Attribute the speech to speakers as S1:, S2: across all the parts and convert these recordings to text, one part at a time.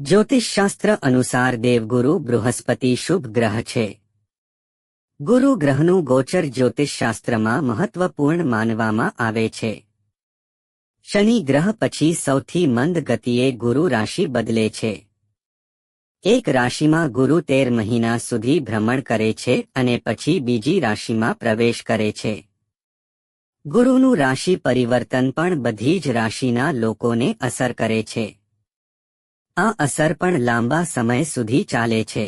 S1: જ્યોતિષશાસ્ત્ર અનુસાર દેવગુરુ બૃહસ્પતિ શુભ ગ્રહ છે. ગુરુ ગ્રહનું ગોચર જ્યોતિષશાસ્ત્રમાં મહત્વપૂર્ણ માનવામાં આવે છે. શનિ ગ્રહ પછી સૌથી મંદ ગતિએ ગુરુ રાશિ બદલે છે. એક રાશિમાં ગુરુ 13 મહિના સુધી ભ્રમણ કરે છે અને પછી બીજી રાશિમાં પ્રવેશ કરે છે. ગુરુનું રાશિ પરિવર્તન પણ બધી જ રાશિના લોકોને અસર કરે છે. આ અસર પણ લાંબા સમય સુધી ચાલે છે.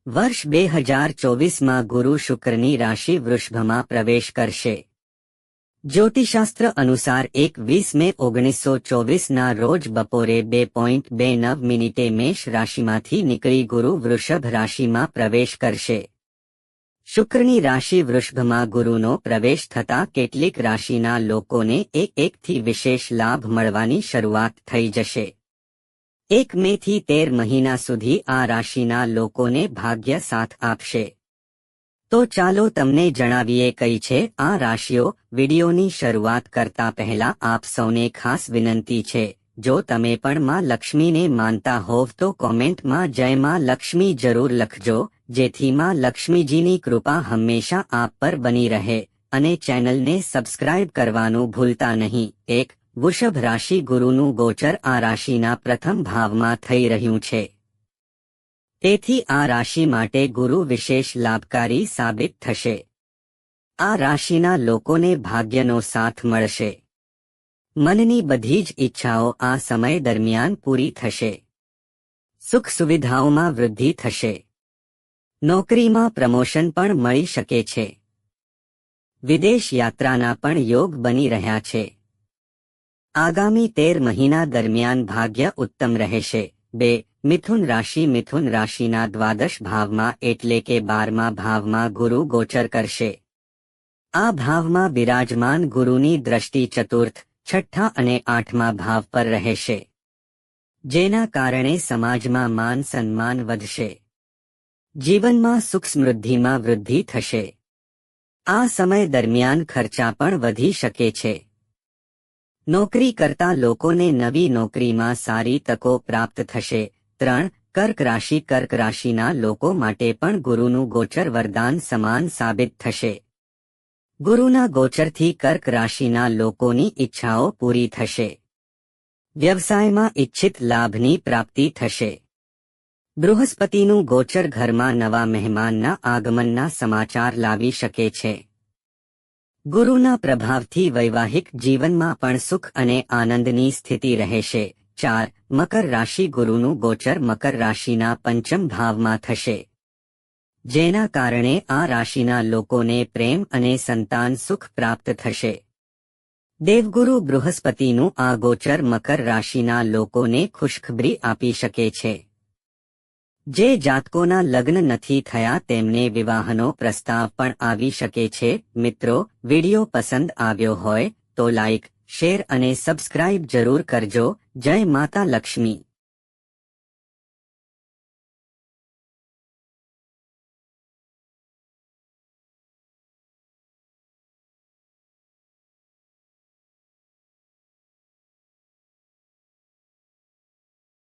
S1: વર્ષ 2024માં ગુરુ શુક્રની રાશિ વૃષભમાં પ્રવેશ કરશે. જ્યોતિષશાસ્ત્ર અનુસાર 21 મે 1924ના રોજ બપોરે 2:29 મેષ રાશિમાંથી નીકળી ગુરુ વૃષભ રાશિમાં પ્રવેશ કરશે. શુક્રની રાશિ વૃષભમાં ગુરુનો પ્રવેશ થતાં કેટલીક રાશિના લોકોને એકથી વિશેષ લાભ મળવાની શરૂઆત થઈ જશે. 1 મેથી 13 મહિના સુધી આ રાશિના લોકોને ભાગ્ય સાથ આપશે. તો ચાલો તમને જણાવીએ કઈ છે આ રાશિઓ. વિડિયોની શરૂઆત કરતા પહેલા આપ સૌને ખાસ વિનંતી છે, જો તમે પણ માં લક્ષ્મીને માનતા હોવ તો કોમેન્ટમાં જય માં લક્ષ્મી જરૂર લખજો, જેથી માં લક્ષ્મીજીની કૃપા હંમેશા આપ પર બની રહે, અને ચેનલને સબસ્ક્રાઇબ કરવાનું ભૂલતા નહીં. 1. વૃષભ રાશિ. ગુરુનું ગોચર આ રાશિના પ્રથમ ભાવમાં થઈ રહ્યું છે. તેથી આ રાશિ માટે ગુરુ વિશેષ લાભકારી સાબિત થશે. આ રાશિના લોકોને ભાગ્યનો સાથ મળશે. મનની બધી જ ઈચ્છાઓ આ સમય દરમિયાન પૂરી થશે. સુખ સુવિધાઓમાં વૃદ્ધિ થશે. નોકરીમાં પ્રમોશન પણ મળી શકે છે. વિદેશ યાત્રાના પણ યોગ બની રહ્યા છે. આગામી 13 મહિના દરમિયાન ભાગ્ય ઉત્તમ રહેશે. 2. મિથુન રાશિ. મિથુન રાશિના દ્વાદશ ભાવમાં એટલે કે 12મા ભાવમાં ગુરુ ગોચર કરશે. આ ભાવમાં બિરાજમાન ગુરુની દ્રષ્ટિ ચતુર્થ, છઠ્ઠા અને 8મા ભાવ પર રહેશે, જેના કારણે સમાજમાં માન સન્માન વધશે. જીવનમાં સુખ સમૃદ્ધિમાં વૃદ્ધિ થશે. આ સમય દરમિયાન ખર્ચા પણ વધી શકે છે. નોકરી કરતા લોકોને નવી નોકરીમાં સારી તકો પ્રાપ્ત થશે. 3. કર્ક રાશિ. કર્ક રાશિના લોકો માટે પણ ગુરુનું ગોચર વરદાન સમાન સાબિત થશે. ગુરુના ગોચરથી કર્ક રાશિના લોકોની ઈચ્છાઓ પૂરી થશે. વ્યવસાયમાં ઇચ્છિત લાભની પ્રાપ્તિ થશે. બૃહસ્પતિનું ગોચર ઘરમાં નવા મહેમાનના આગમનના સમાચાર લાવી શકે છે. ગુરુના પ્રભાવથી વૈવાહિક જીવનમાં પણ સુખ અને આનંદની સ્થિતિ રહેશે. 4. મકર રાશિ. ગુરુનું ગોચર મકર રાશિના પંચમ ભાવમાં થશે, જેના કારણે આ રાશિના લોકોને પ્રેમ અને સંતાન સુખ પ્રાપ્ત થશે. દેવગુરુ બૃહસ્પતિનું આ ગોચર મકર રાશિના લોકોને ખુશખબરી આપી શકે છે. જે જાતકોના લગ્ન નથી થયા તેમને વિવાહનો પ્રસ્તાવ પણ આવી શકે છે. મિત્રો, વિડિયો પસંદ આવ્યો હોય તો લાઇક, શેર અને સબસ્ક્રાઇબ જરૂર કરજો. જય માતા લક્ષ્મી.